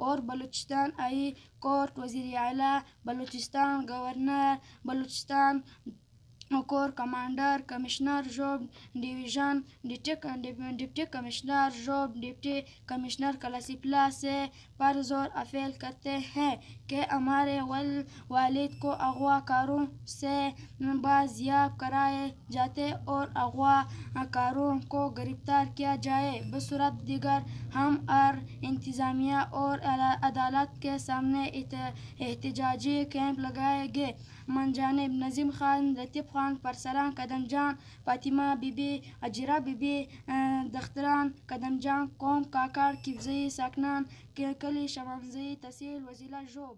और Balochistan high court, वज़ीर आला Balochistan, governor Balochistan, corps commander, commissioner Zhob division, deputy commissioner Zhob, deputy commissioner क्लासिफिला से पर जोर अपील करते हैं कि हमारे वालिद को अगवा कारों से बाजियाब कराए जाते और अगवा कारों को गिरफ्तार किया जाए। बसूरत दीगर हम इंतज़ामिया और अदालत के सामने एहतजाजी कैंप लगाएंगे। मनजानिब नज़ीम खान, लतीफ़ खान, परसरान कदमजान, फातिमा बीबी, अजरा बीबी, दख्तरान कदमजान, कौम काकड़, किब्ज़ई साकनान, कली शमंज़ई, तहसील वज़ीला जोब।